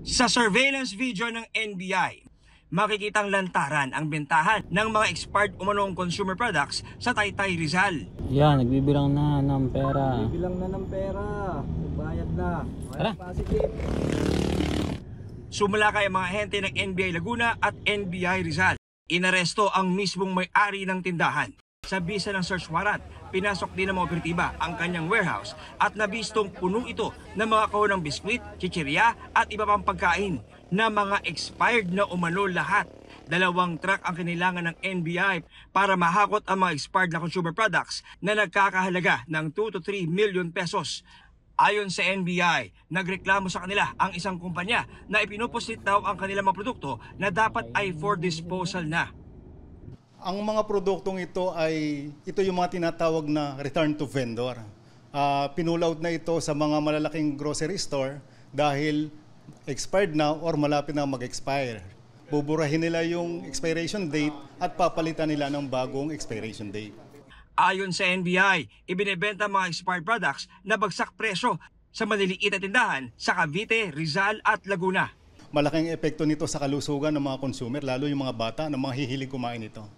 Sa surveillance video ng NBI, makikitang lantaran ang bentahan ng mga expired umanong consumer products sa Taytay, Rizal. Yan, nagbibilang na ng pera. Bilang na ng pera, bayad na. Tara. Positive. Sumalakay ang mga ahente ng NBI Laguna at NBI Rizal. Inaresto ang mismong may-ari ng tindahan. Sa bisa ng search warrant, pinasok din ng mga operatiba ang kanyang warehouse at nabistong puno ito ng mga kahon ng biskwit, chichirya at iba pang pagkain na mga expired na umano lahat. 2 truck ang kailangan ng NBI para mahakot ang mga expired na consumer products na nagkakahalaga ng 2 to 3 million pesos. Ayon sa NBI, nagreklamo sa kanila ang isang kumpanya na ipinupusit daw ang kanilang mga produkto na dapat ay for disposal na. Ang mga produktong ito yung mga tinatawag na return to vendor. Pinulaut na ito sa mga malalaking grocery store dahil expired na or malapit na mag-expire. Buburahin nila yung expiration date at papalitan nila ng bagong expiration date. Ayon sa NBI, ibinebenta ang mga expired products na bagsak presyo sa maliliit na tindahan sa Cavite, Rizal at Laguna. Malaking epekto nito sa kalusugan ng mga consumer, lalo yung mga bata na mga hihilig kumain nito.